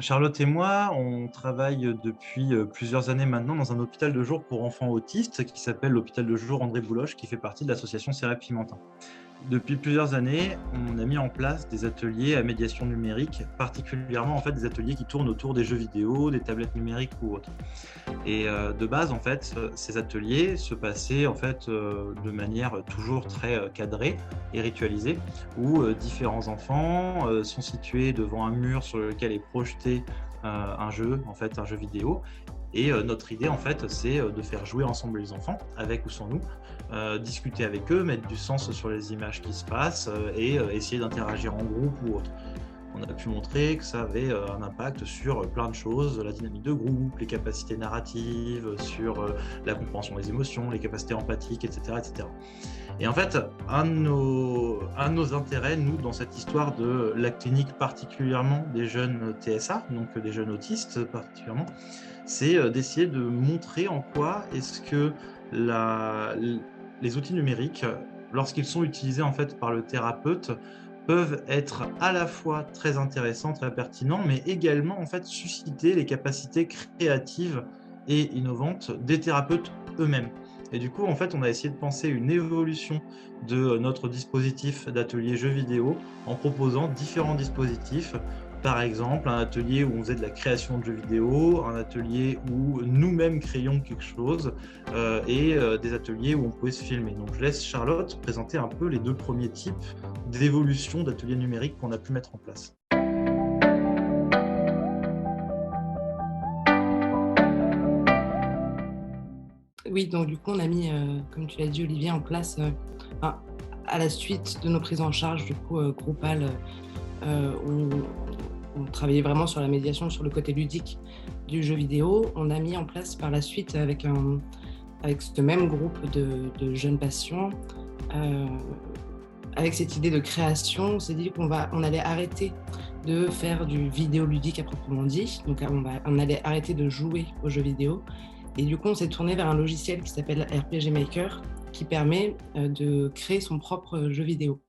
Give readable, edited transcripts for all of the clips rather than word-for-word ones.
Charlotte et moi, on travaille depuis plusieurs années maintenant dans un hôpital de jour pour enfants autistes qui s'appelle l'hôpital de jour André Bouloche, qui fait partie de l'association Cérep Pimentin. Depuis plusieurs années, on a mis en place des ateliers à médiation numérique, particulièrement en fait des ateliers qui tournent autour des jeux vidéo, des tablettes numériques ou autres. Et de base, en fait, ces ateliers se passaient en fait de manière toujours très cadrée et ritualisée, où différents enfants sont situés devant un mur sur lequel est projeté un jeu, en fait, un jeu vidéo. Et notre idée, en fait, c'est de faire jouer ensemble les enfants, avec ou sans nous, discuter avec eux, mettre du sens sur les images qui se passent et essayer d'interagir en groupe ou autre. On a pu montrer que ça avait un impact sur plein de choses, la dynamique de groupe, les capacités narratives, sur la compréhension des émotions, les capacités empathiques, etc. etc. Et en fait, un de nos intérêts, nous, dans cette histoire de la clinique, particulièrement des jeunes TSA, donc des jeunes autistes particulièrement, c'est d'essayer de montrer en quoi est-ce que la, les outils numériques, lorsqu'ils sont utilisés en fait par le thérapeute, peuvent être à la fois très intéressants, très pertinents, mais également en fait susciter les capacités créatives et innovantes des thérapeutes eux-mêmes. Et du coup, en fait, on a essayé de penser une évolution de notre dispositif d'atelier jeux vidéo en proposant différents dispositifs. Par exemple, un atelier où on faisait de la création de jeux vidéo, un atelier où nous-mêmes créions quelque chose et des ateliers où on pouvait se filmer. Donc, je laisse Charlotte présenter un peu les deux premiers types d'évolution d'ateliers numériques qu'on a pu mettre en place. Oui, donc du coup, on a mis, comme tu l'as dit, Olivier, en place, enfin, à la suite de nos prises en charge, du coup, groupales, où on travaillait vraiment sur la médiation, sur le côté ludique du jeu vidéo. On a mis en place par la suite, avec ce même groupe de jeunes patients, euh, avec cette idée de création, on s'est dit on allait arrêter de faire du vidéo ludique à proprement dit. Donc, on allait arrêter de jouer aux jeux vidéo. Et du coup, on s'est tourné vers un logiciel qui s'appelle RPG Maker, qui permet de créer son propre jeu vidéo.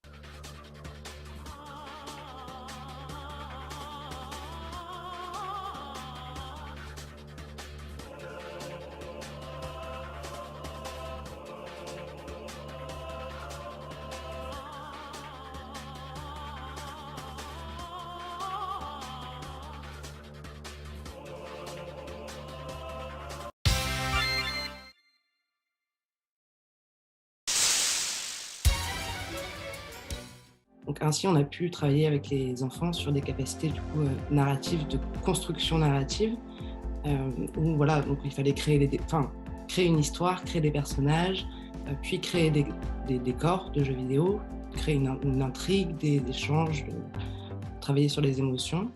Donc ainsi, on a pu travailler avec les enfants sur des capacités du coup narratives, de construction narrative, où voilà, donc il fallait créer une histoire, créer des personnages, puis créer des décors de jeux vidéo, créer une intrigue, des échanges, travailler sur les émotions.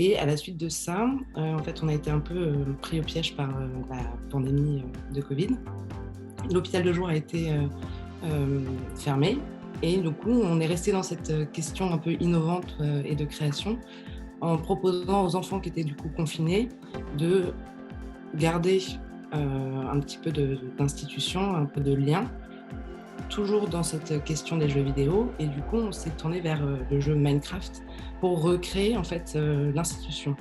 Et à la suite de ça, en fait, on a été un peu pris au piège par la pandémie de Covid. L'hôpital de jour a été fermé et du coup, on est resté dans cette question un peu innovante et de création en proposant aux enfants qui étaient du coup confinés de garder un petit peu d'institution, un peu de lien, toujours dans cette question des jeux vidéo. Et du coup, on s'est tourné vers le jeu Minecraft pour recréer en fait l'institution.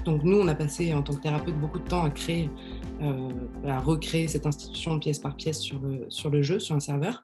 Donc nous, on a passé en tant que thérapeute beaucoup de temps à recréer cette institution pièce par pièce sur le jeu, sur un serveur.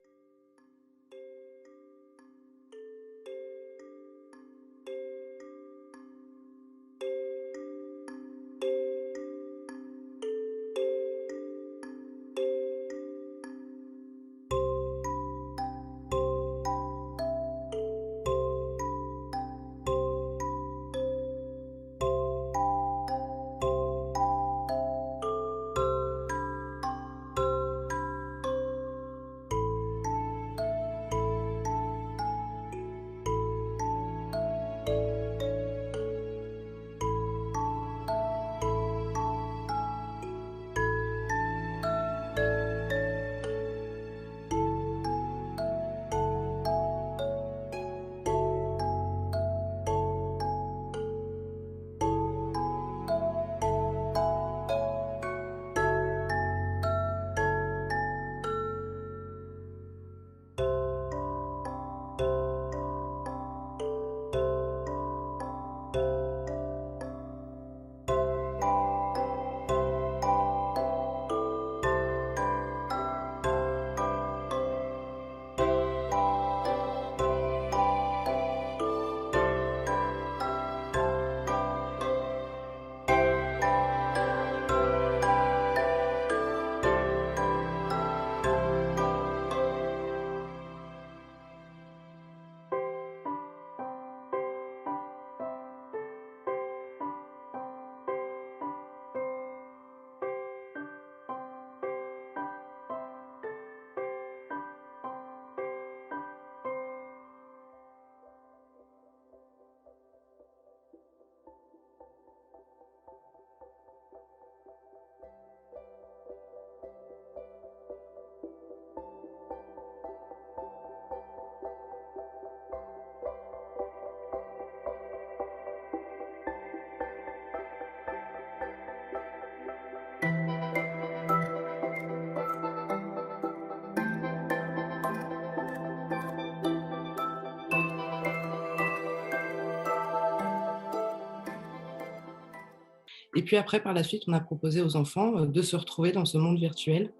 Et puis après, par la suite, on a proposé aux enfants de se retrouver dans ce monde virtuel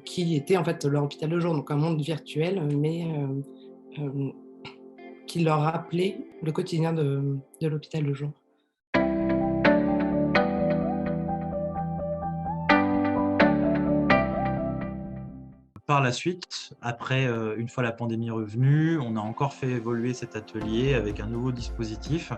qui était en fait leur hôpital de jour, donc un monde virtuel, mais euh, qui leur rappelait le quotidien de l'hôpital de jour. Par la suite, après, une fois la pandémie revenue, on a encore fait évoluer cet atelier avec un nouveau dispositif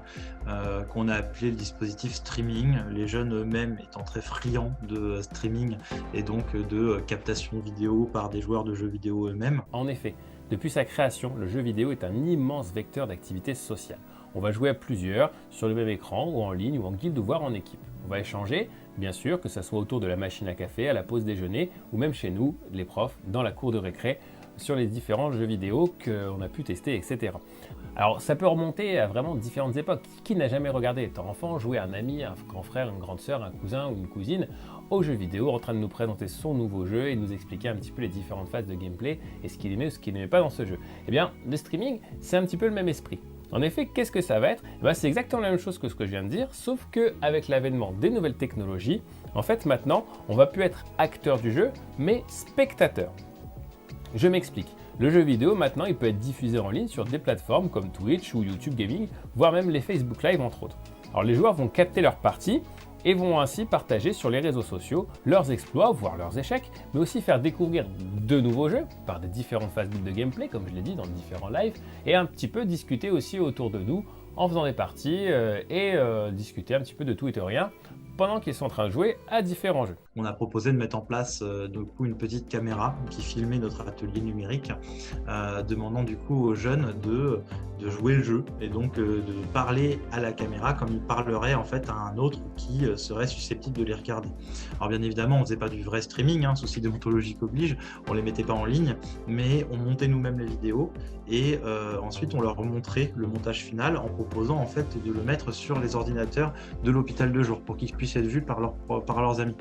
qu'on a appelé le dispositif streaming. Les jeunes eux-mêmes étant très friands de streaming et donc de captation vidéo par des joueurs de jeux vidéo eux-mêmes. En effet, depuis sa création, le jeu vidéo est un immense vecteur d'activité sociale. On va jouer à plusieurs, sur le même écran, ou en ligne, ou en guilde, ou voire en équipe. On va échanger, bien sûr, que ce soit autour de la machine à café, à la pause déjeuner, ou même chez nous, les profs, dans la cour de récré, sur les différents jeux vidéo qu'on a pu tester, etc. Alors ça peut remonter à vraiment différentes époques. Qui n'a jamais regardé étant enfant jouer un ami, un grand frère, une grande sœur, un cousin ou une cousine aux jeux vidéo en train de nous présenter son nouveau jeu et nous expliquer un petit peu les différentes phases de gameplay et ce qu'il aimait ou ce qu'il n'aimait pas dans ce jeu. Eh bien, le streaming, c'est un petit peu le même esprit. En effet, qu'est-ce que ça va être ? C'est exactement la même chose que ce que je viens de dire, sauf qu'avec l'avènement des nouvelles technologies, en fait maintenant, on va plus être acteur du jeu, mais spectateur. Je m'explique. Le jeu vidéo, maintenant, il peut être diffusé en ligne sur des plateformes comme Twitch ou YouTube Gaming, voire même les Facebook Live, entre autres. Alors les joueurs vont capter leur partie et vont ainsi partager sur les réseaux sociaux leurs exploits, voire leurs échecs, mais aussi faire découvrir de nouveaux jeux par des différentes phases de gameplay, comme je l'ai dit, dans différents lives, et un petit peu discuter aussi autour de nous en faisant des parties et discuter un petit peu de tout et de rien pendant qu'ils sont en train de jouer à différents jeux. On a proposé de mettre en place du coup une petite caméra qui filmait notre atelier numérique, demandant du coup aux jeunes de jouer le jeu et donc de parler à la caméra comme ils parleraient en fait à un autre qui serait susceptible de les regarder. Alors bien évidemment, on ne faisait pas du vrai streaming, souci déontologique oblige, on les mettait pas en ligne, mais on montait nous-mêmes les vidéos et ensuite on leur montrait le montage final en proposant en fait de le mettre sur les ordinateurs de l'hôpital de jour pour qu'ils puissent être vus par leurs amis.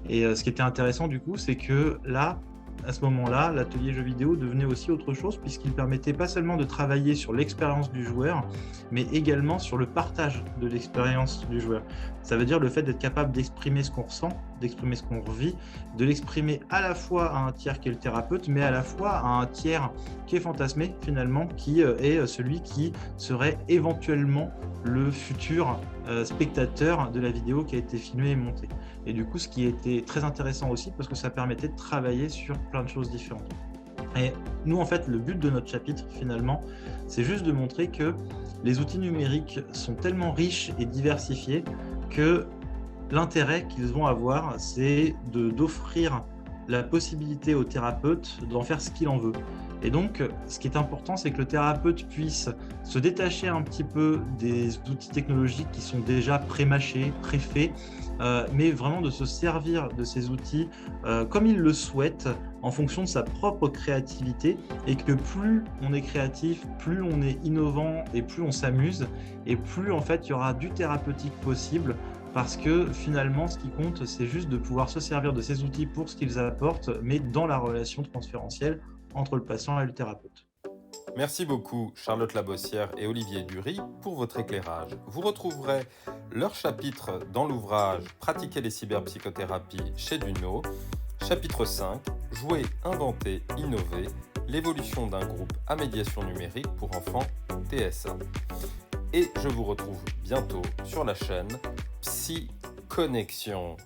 Et ce qui était intéressant du coup, c'est que là, à ce moment-là, l'atelier jeux vidéo devenait aussi autre chose puisqu'il permettait pas seulement de travailler sur l'expérience du joueur, mais également sur le partage de l'expérience du joueur. Ça veut dire le fait d'être capable d'exprimer ce qu'on ressent, d'exprimer ce qu'on revit, de l'exprimer à la fois à un tiers qui est le thérapeute, mais à la fois à un tiers qui est fantasmé finalement, qui est celui qui serait éventuellement le futur spectateur de la vidéo qui a été filmée et montée. Et du coup, ce qui était très intéressant aussi, parce que ça permettait de travailler sur plein de choses différentes. Et nous, en fait, le but de notre chapitre, finalement, c'est juste de montrer que les outils numériques sont tellement riches et diversifiés que l'intérêt qu'ils vont avoir, c'est d'offrir la possibilité au thérapeute d'en faire ce qu'il en veut. Et donc, ce qui est important, c'est que le thérapeute puisse se détacher un petit peu des outils technologiques qui sont déjà pré-mâchés, pré-faits, mais vraiment de se servir de ces outils comme il le souhaite, en fonction de sa propre créativité, et que plus on est créatif, plus on est innovant et plus on s'amuse, et plus en fait il y aura du thérapeutique possible. Parce que finalement, ce qui compte, c'est juste de pouvoir se servir de ces outils pour ce qu'ils apportent, mais dans la relation transférentielle entre le patient et le thérapeute. Merci beaucoup Charlotte Labossière et Olivier Dury pour votre éclairage. Vous retrouverez leur chapitre dans l'ouvrage Pratiquer les cyberpsychothérapies chez Duno, chapitre 5, Jouer, inventer, innover, l'évolution d'un groupe à médiation numérique pour enfants TSA. Et je vous retrouve bientôt sur la chaîne Psy Connexion.